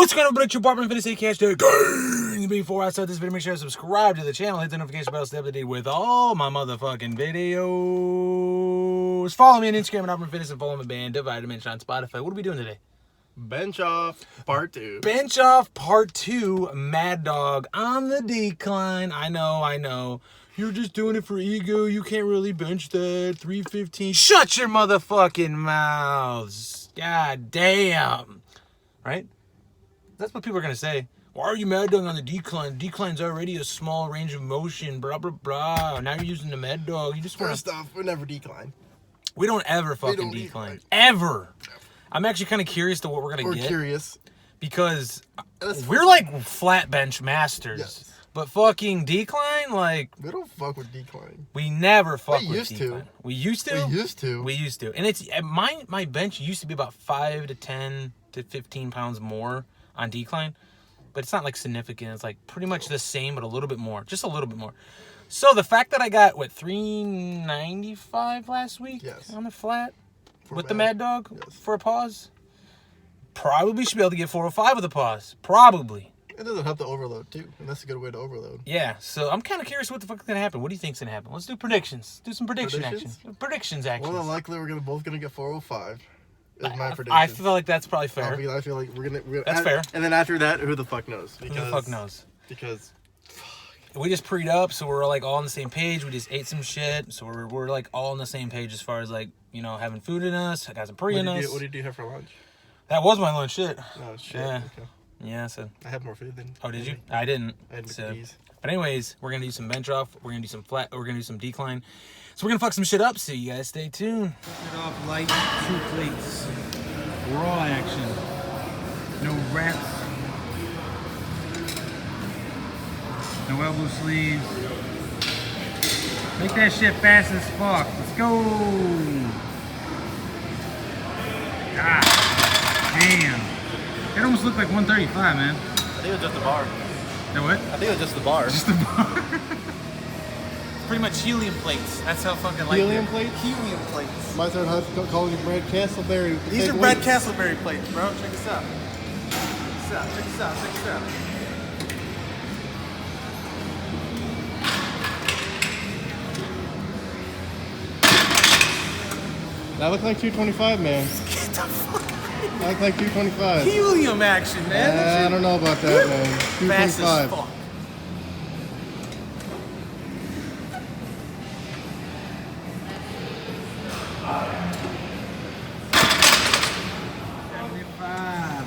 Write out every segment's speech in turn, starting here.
What's going on, but your opperman fitness hashtag before I start this video, make sure to subscribe to the channel, hit the notification bell, stay updated with all my motherfucking videos. Follow me on Instagram at opperman and follow my band Divided Dimension on Spotify. What are we doing today? Bench off part 2. Bench off part 2. Mad Dog on the decline. I know. You're just doing it for ego. You can't really bench that. 315. Shut your motherfucking mouths. God damn. Right? That's what people are going to say. Why are you Mad Dog on the decline? Decline's already a small range of motion. Blah, blah, blah. Now you're using the Mad Dog. You just want First off, we never decline. We don't ever fucking decline. Ever. I'm actually kind of curious to what we're going to get. We're curious. Because we're like flat bench masters. Yes. But fucking decline, like... We don't fuck with decline. We never fuck with decline. We used to? We used to. We used to. And it's my bench used to be about 5 to 10 to 15 pounds more on decline. But it's not like significant. It's like pretty much the same, but a little bit more. Just a little bit more. So the fact that I got, what, 395 last week on the flat with the Mad Dog for a pause? Probably should be able to get 405 with a pause. Probably. It doesn't have to overload, too. And that's a good way to overload. Yeah, so I'm kind of curious what the fuck is going to happen. What do you think's going to happen? Let's do predictions. Do some predictions action. Predictions action. More than likely, we're both going to get 405. Is my prediction. I feel like that's probably fair. I feel like we're gonna that's fair. And then after that, who the fuck knows? Because, who the fuck knows? Because... We just pre'd up, so we're like all on the same page. We just ate some shit, so we're like all on the same page as far as like, you know, having food in us. I got some pre in us. What did you have for lunch? That was my lunch. Shit. Oh shit. Yeah. Okay. Yeah. So I had more food than. Oh, did you? I didn't. I had so, cookies. But anyways, we're gonna do some bench off. We're gonna do some flat. We're gonna do some decline. So we're gonna fuck some shit up. So you guys stay tuned. It off light, 2 plates. Raw action. No wraps. No elbow sleeves. Make that shit fast as fuck. Let's go. God damn. That almost looked like 135, man. I think it was just the bar. No what? I think it was just the bar. Just the bar. It's pretty much helium plates. That's how fucking light helium plates? Helium plates. Might start calling you Brad Castleberry. These are Brad Castleberry plates, bro. Check this out. Check this out. That looked like 225, man. Get the fuck out. That looked like 225. Helium action, man. I don't know about that, man. 225. Fast as fuck.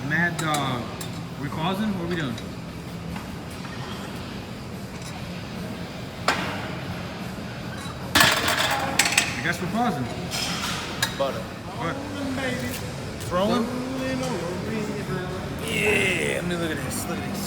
Mad Dog. Are we pausing? What are we doing? I guess we're pausing. Butter. What? Rolling? Yeah. I mean, look at this. Look at this.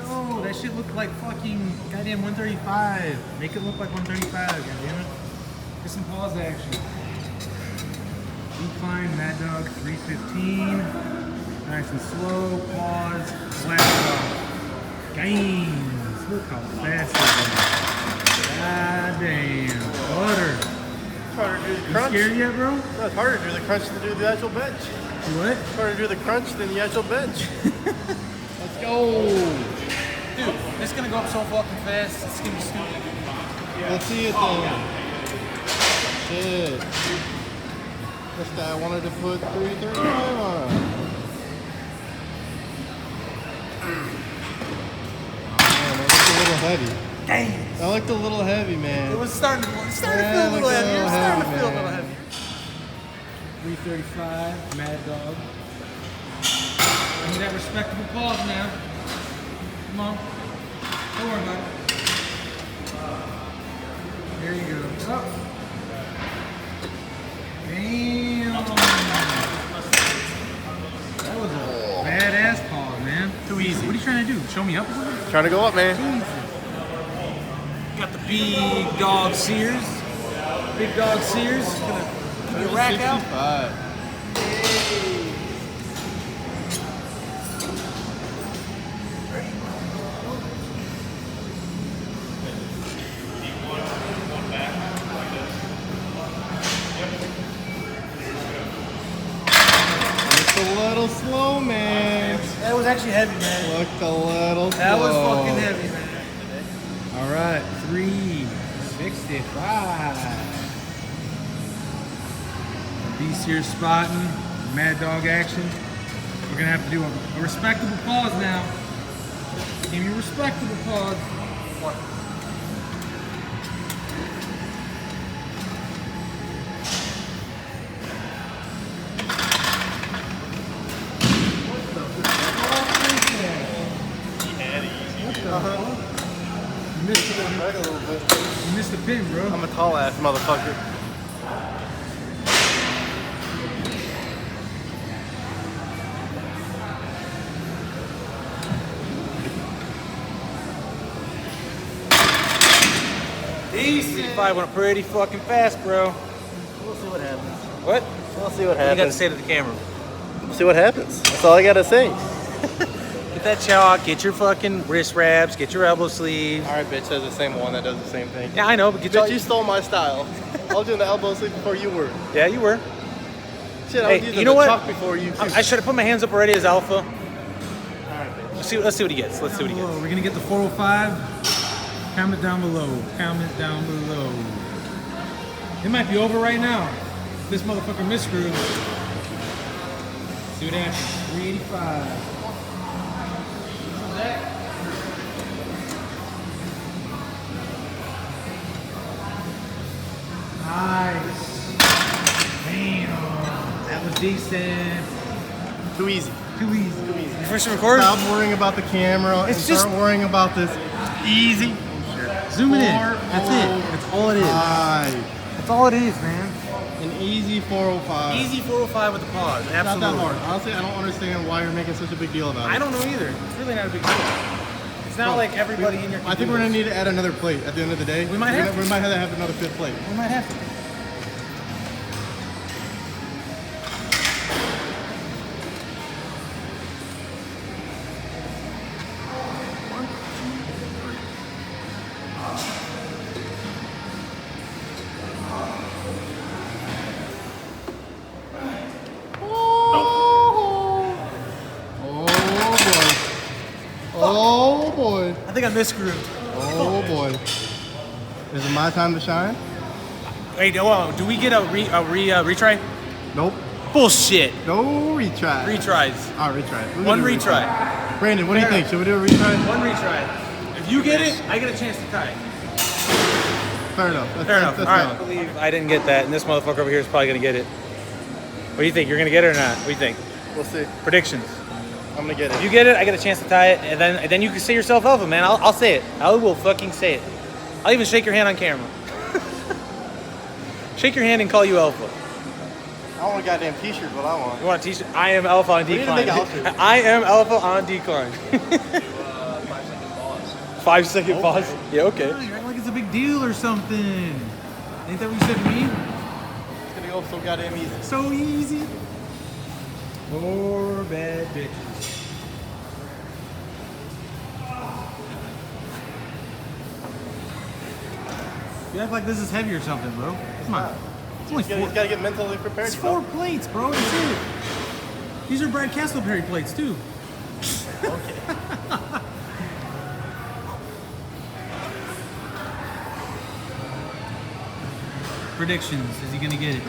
Oh, that shit looked like fucking goddamn 135. Make it look like 135, goddammit. Get some pause action. Decline, Mad Dog, 315. Nice and slow, pause, blast off. Gains. Look how fast it is. God damn. Butter. It's harder to do the You crunch. scared yet, bro? No, it's harder to do the crunch than do the actual bench. What? It's harder to do the crunch than the actual bench. Let's go. Dude, it's gonna go up so fucking fast. It's gonna be stupid. Let's see it then. Shit. This guy wanted to put 335 on it. Man, that looked a little heavy. Dang. That looked a little heavy, man. It was starting to feel a little heavier. 335, Mad Dog. Give me that respectable pause now. Come on. Don't worry about it. There you go. Oh. Damn. That was a badass pause, man. Too easy. What are you trying to do? Show me up or something? Trying to go up, man. Got the big dog Sears. Big dog Sears. Gonna keep your rack out. little slow, man. That was actually heavy, man. Looked a little slow. That was fucking heavy, man. All right, 365. Beast here spotting, Mad Dog action. We're gonna have to do a respectable pause now. Give me a respectable pause. You missed the pin, bro. I'm a tall ass motherfucker. Decent. Five went pretty fucking fast, bro. We'll see what happens. What? We'll see what What you got to happens. say to the camera? We'll see what happens. That's all I gotta say. Get that chalk, get your fucking wrist wraps, get your elbow sleeves. Alright, bitch, there's the same one that does the same thing. Yeah, I know, but get Bitch, you stole my style. I was doing the elbow sleeve before you were. Yeah, you were. Shit, I Hey, was using you know the what? chalk before you too. I should have put my hands up already as alpha. Alright, bitch. Let's see what he gets. Let's see what he gets. We're gonna get the 405. Comment down below. Comment down below. It might be over right now. This motherfucker misscrewed. See what happens. 385. Nice. Damn. That was decent. Too easy. Too easy. Too easy. You first record? Stop worrying about the camera and It's just- start worrying about this. Easy. Zoom it in. That's it. That's all it is. That's all it is, man. An easy 405. Easy 405 with the pause. Not that Absolutely. hard. Honestly, I don't understand why you're making such a big deal about it. I don't know either. It's really not a big deal. It's not like everybody in your. I think we're gonna need to add another plate at the end of the day. We might have to. We might have to have another fifth plate. We might have to. Oh boy. I think I misscrewed. Oh boy. Is it my time to shine? Wait, do we get a retry? Nope. Bullshit. No retry. Retries. Alright, retry. We're One gonna do a retry. Brandon, what do you think? Should we do a retry? One retry. If you get it, I get a chance to tie. Fair enough. Fair enough. All That's right. I valid. believe I didn't get that, and this motherfucker over here is probably gonna get it. What do you think? You're gonna get it or not? What do you think? We'll see. Predictions. I'm gonna get If it. you get it, I get a chance to tie it, and then you can say yourself alpha, man. I'll say it. I will fucking say it. I'll even shake your hand on camera. Shake your hand and call you alpha. I want a goddamn t-shirt, what I want. You want a t-shirt? I am alpha on We need to decline. make an outfit. I am alpha on decline. 5 second pause. Yeah, okay. You're acting like it's a big deal or something. Ain't that what you said to me? It's gonna go so goddamn easy. So easy. 4 bad bitches. You act like this is heavy or something, bro. Come on. It's only You gotta get mentally prepared. It's you know? 4 plates, bro. That's it. These are Brad Castleberry plates, too. Predictions. Is he gonna get it?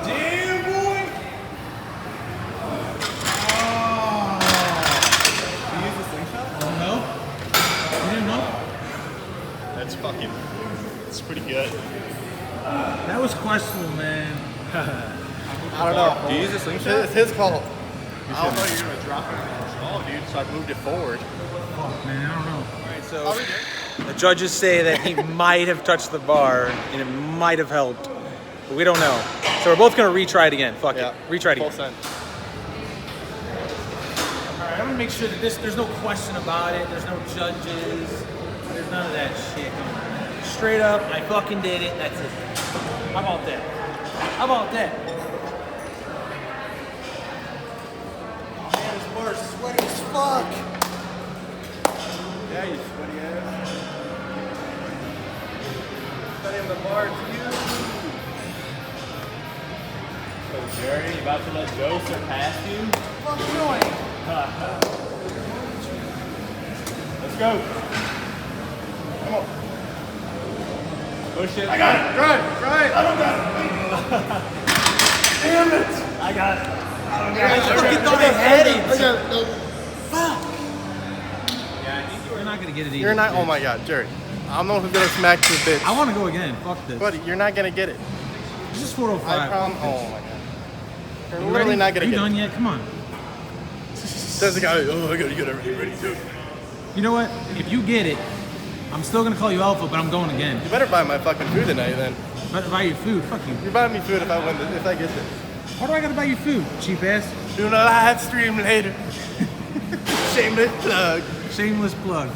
Damn, boy! You use the slingshot? No? You didn't know? That's fucking. It's pretty good. That was questionable, man. I don't know. Do you use a slingshot? It's his call. I thought you were gonna drop it on the stall, dude. So I moved it forward. Fuck, man, I don't know. Alright, so the judges say that he might have touched the bar and it might have helped, but we don't know. So we're both gonna retry it again. Fuck Yeah. it. Retry it Full again. send. Alright, I'm gonna make sure that there's no question about it. There's no judges. There's none of that shit. Straight up, I fucking did it. That's it. How about that? How about that? fuck? Yeah, you sweaty ass. Studying the bar too. So Jerry, you about to let Joe surpass you? Fuck doing? Let's go. Come on. Push it. I got it. Try it. Try it. I don't got it. Damn it. I got it. I fucking thought I had it. I got it. No. Fuck. You're not gonna get it either. You're not. Oh my god, Jerry. I'm the one who's gonna smack this bitch. I want to go again. Fuck this. Buddy, you're not gonna get it. This is 405. I promise. Oh my god. You're You literally ready? not gonna Are you get done it. yet? Come on. Says the guy. Oh, I gotta get everything ready too. You know what? If you get it, I'm still gonna call you alpha, but I'm going again. You better buy my fucking food tonight then. Better buy your food. Fuck you. You're buying me food if I win this, if I get this. Why do I gotta buy you food, cheap ass? Doing a live stream later. Shameless plug. Shameless plug.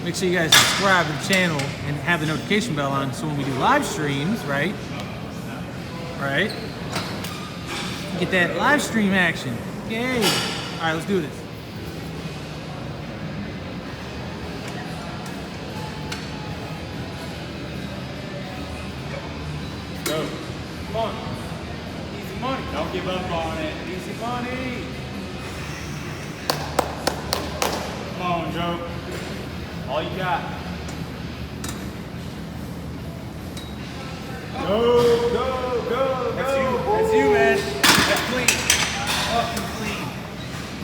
Make sure you guys subscribe to the channel and have the notification bell on so when we do live streams, right? Right? Get that live stream action. Yay. Alright, let's do this. Go. Come on. Easy money. Don't give up on it. Easy money. Come on, Joe. All you got. Go, go, go, That's go. you. That's you, man. That's clean. Fucking clean.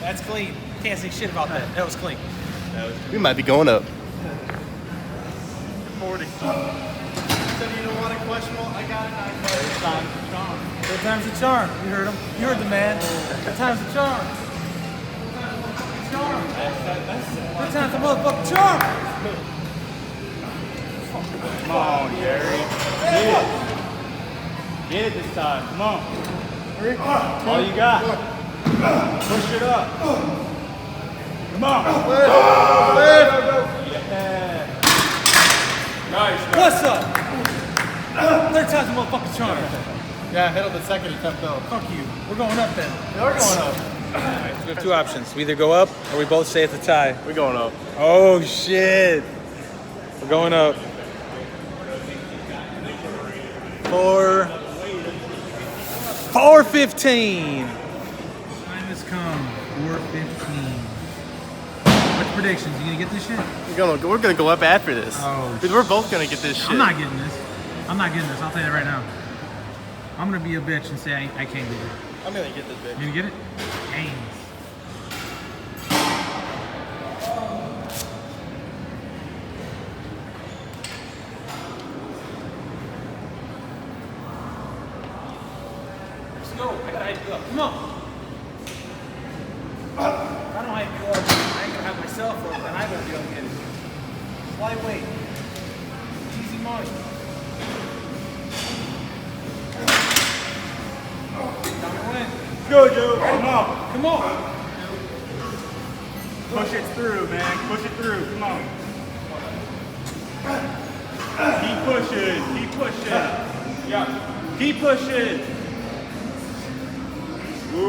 That's clean. Can't say shit about that. That was clean. We might be going up. 40. So you don't want a questionable? I got it. Third time's the charm. Third time's the charm. You heard him. You heard the man. Third time's the charm. Third time's the motherfucking charm. Come on, Jerry. Get it. Get it this time. Come on. All you got. Push it up. Come on. Yeah. Nice. What's up? Third time's the motherfucking charm. Yeah, hit on the second attempt though. Fuck you. We're going up then. We're going up. So we have two options. We either go up or we both stay at the tie. We're going up. Oh shit. We're going up. 4:15. Time has come. 4:15. What's predictions? You gonna get this shit? We're gonna go up after this. Oh, Dude, we're both gonna get this shit. I'm not getting this. I'm not getting this. I'll tell you that right now. I'm gonna be a bitch and say I can't get it. I'm gonna get this bitch. You gonna get it? Dang. Let's go. I gotta hype you up. Come on. If I don't hype you up, I ain't gonna have myself up, and I won't be able to get it. Lightweight. Easy money. Time to win. Go, Joe. Come on. Come on. Push it through, man. Push it through. Come on. Keep pushing. Keep pushing. Yeah. Keep pushing. Ooh.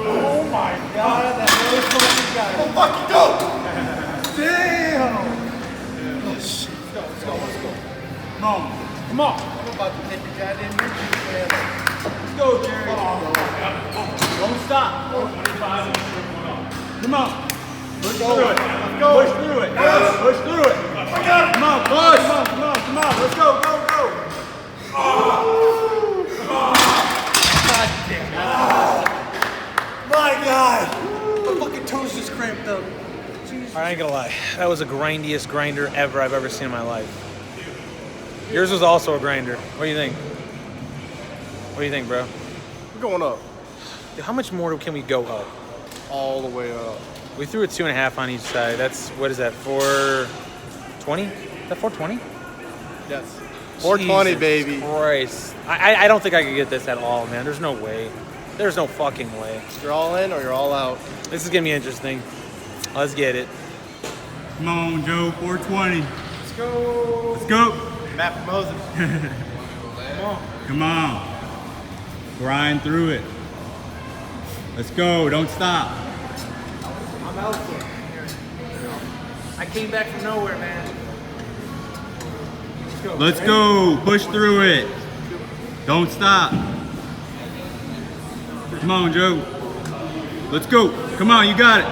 Oh my god, that really fucking guy. Oh fucking go! Damn! Let's go. Come on. Come on. I'm about to take your goddamn YouTube man. Let's go, Jerry. Don't stop. 25. Come on. Push through it. Let's go. Push through it. Yes. Push through it. Come on. Push. Come on. Let's go. Go. God damn it. My god! My fucking toes just cramped up. I ain't gonna lie. That was the grindiest grinder ever I've ever seen in my life. Yours was also a grinder. What do you think? What do you think, bro? We're going up. Dude, how much more can we go up? All the way up. We threw a 2.5 on each side. That's, what is that, 420? Is that 420? Yes. 420, Jesus baby. Christ. I don't think I could get this at all, man. There's no way. There's no fucking way. You're all in or you're all out. This is gonna be interesting. Let's get it. Come on, Joe. 420. Let's go. Let's go. Matt Moses. Come on. Grind through it. Let's go. Don't stop. I'm I'm alpha. I came back from nowhere, man. Let's go. Let's go. Push through it. Don't stop. Come on, Joe. Let's go. Come on, you got it.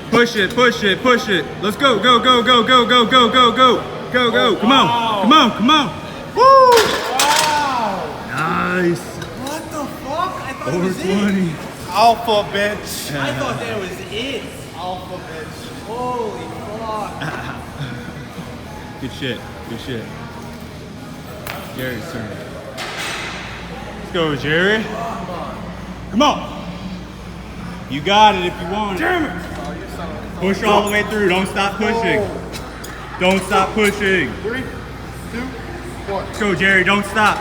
Push it, push it, push it. Let's go, go, go, go, go, go, go, go, go, go, go. Come on, come on, come on. Woo! Wow. Nice. What the fuck? I thought it Over was 20. it. Alpha, bitch. I thought that was it. Alpha, bitch. Holy fuck. Good shit, good shit. Jerry's turn. Let's go, Jerry. Come on. You got it if you want it. Damn it. Push all the way through. Don't stop pushing. Don't stop pushing. 3, 2, 1. Let's go, Jerry. Don't stop.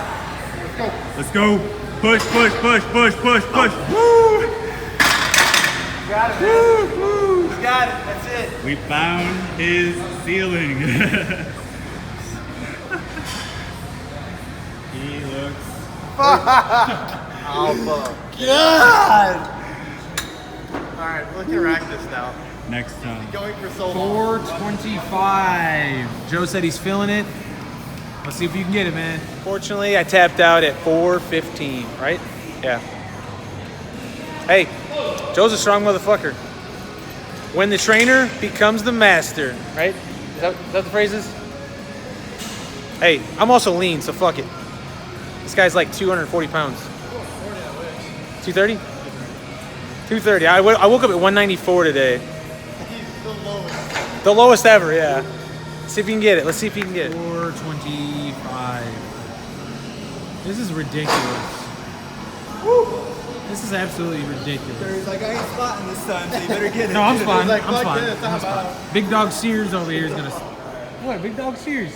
Let's go. Push, push, push, push, push, push. Woo! Got it, man. Woo, woo. He's got it. That's it. We found his ceiling. He looks. Alpha. God! Alright, we can rack this now. Next time. Going for so long. 425. Joe said he's feeling it. Let's see if you can get it, man. Fortunately, I tapped out at 415, right? Yeah. Hey, Joe's a strong motherfucker. When the trainer becomes the master, right? Is that the phrases? Hey, I'm also lean, so fuck it. This guy's like 240 pounds. 230? 230. I woke up at 194 today. He's the lowest. The lowest ever, yeah. See if you can get it. Let's see if you can get it. 425. This is ridiculous. Woo. This is absolutely ridiculous. He's like, I ain't spotting this time, so you better get it. No, I'm fine. Like, I'm fuck fine. this, I'm fine. Big Dog Sears over here is gonna. What? Big Dog Sears.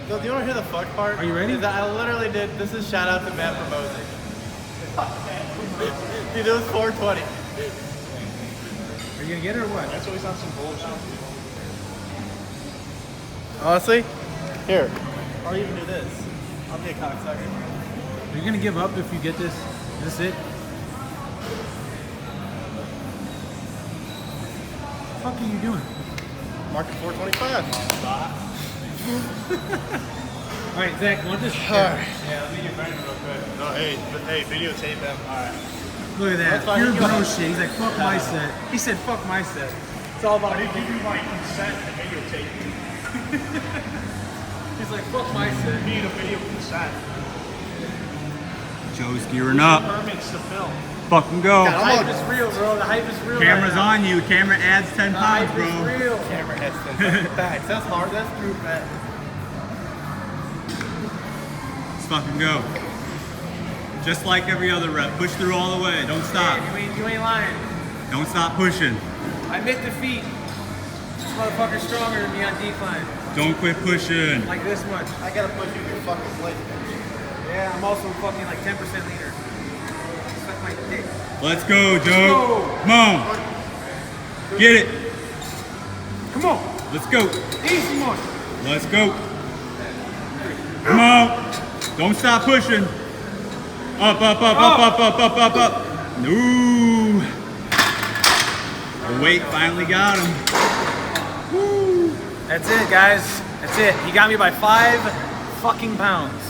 So do you want to hear the fuck part? Are you ready? Is that I literally did. This is shout out to Matt proposing. Dude, it was 420. Are you gonna get it or what? That's always on some bullshit. Honestly, here. Or even do this. I'll be a cocksucker. Are you gonna give up if you get this? Is this it? What the fuck are you doing? Market 425. All right, Zach, want this? Alright. Yeah, let me get ready real quick. No, hey, videotape them. Alright. Look at that. That's fine, Pure you go bro ahead. shit. He's like, fuck my set. He said, fuck my set. It's all about Give you my consent to videotape. He's like, fuck my set. Need a video consent. Joe's gearing up. Permits to film. Fucking go. The hype is real, bro. The hype is real. Camera's right on you. Camera adds 10 now. pounds, The hype bro. is real. Camera heads. Facts. That's hard. That's true, Matt. Let's fucking go. Just like every other rep. Push through all the way. Don't stop. Man, you ain't lying. Don't stop pushing. I admit defeat. This motherfucker's stronger than me on decline. Don't quit pushing. Like this much. I gotta put you in your fucking place. Yeah, I'm also fucking like 10% leaner. Suck my dick. Let's go, Joe. go. Come on. Get it. Come on. Let's go. Easy one. Let's go. Come on. Don't stop pushing. Up, up, up, up, up, up, up, up, up. No. The weight finally got him. Woo. That's it, guys. That's it. He got me by 5 fucking pounds.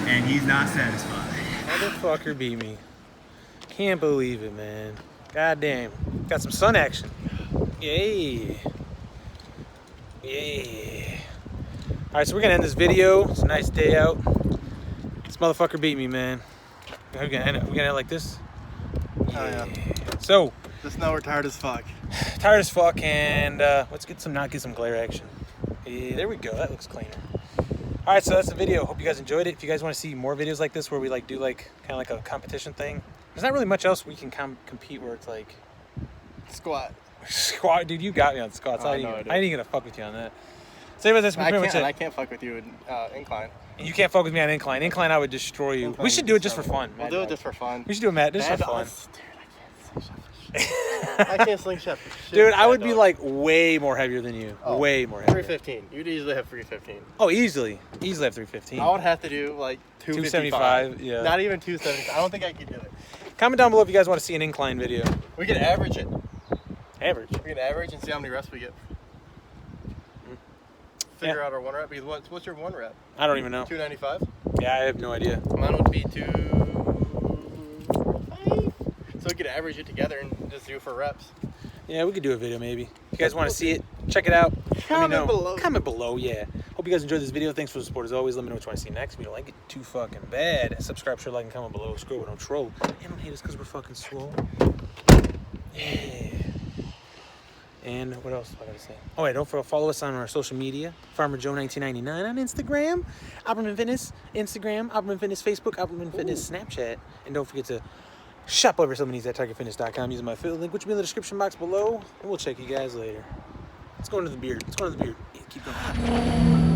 And he's not satisfied. Motherfucker beat me. Can't believe it, man. God damn. Got some sun action. Yay. Yay. Alright, so we're gonna end this video. It's a nice day out. This motherfucker beat me, man. We're gonna end it like this. Oh, yeah. So, Just know we're tired as fuck. tired as fuck, and let's get some glare action. Yeah, there we go. That looks cleaner. All right, so that's the video. Hope you guys enjoyed it. If you guys want to see more videos like this, where we like do like kind of like a competition thing, there's not really much else we can compete where it's like Squat. squat. Dude, you got me on squats. Oh, I I ain't know even I did. gonna fuck with you on that. So anyways, that's I pretty much can't, I it. can't fuck with you in incline. And you can't fuck with me on incline. Incline, I would destroy you. Incline We should do it just for fun. We'll Mad do it Dog. just for fun. We should do it, Matt. Just for Mad fun. Dog- I can't slingshot for shit. Dude, I Mad would be Dog. like way more heavier than you. Oh, Way more heavier. 315. You'd easily have 315. Oh, easily have 315. I would have to do like 255. 275, yeah. Not even 275. I don't think I could do it. Comment down below if you guys want to see an incline video. We can average it. Average. We can average and see how many reps we get. Figure out our 1 rep. Because what's your 1 rep? I don't even know. 295? Yeah, I have no idea. Mine would be 245. So we could average it together and just do it for reps. Yeah, we could do a video maybe. If you guys want to see it, check it out. Let me know. Below. Comment below, yeah. Hope you guys enjoyed this video. Thanks for the support as always. Let me know what you want to see next. If you don't like it too fucking bad, subscribe, share, like, and comment below. Scroll, but don't troll. And don't hate us because we're fucking swole. Yeah. And what else do I gotta say? Oh, yeah, don't forget to follow us on our social media. FarmerJoe1999 on Instagram. Opperman Fitness, Instagram. Opperman Fitness, Facebook. Opperman Fitness, Snapchat. And don't forget to shop over some of these at targetfitness.com using my affiliate link, which will be in the description box below. And we'll check you guys later. Let's go into the beard. Let's go into the beard. Yeah, keep going.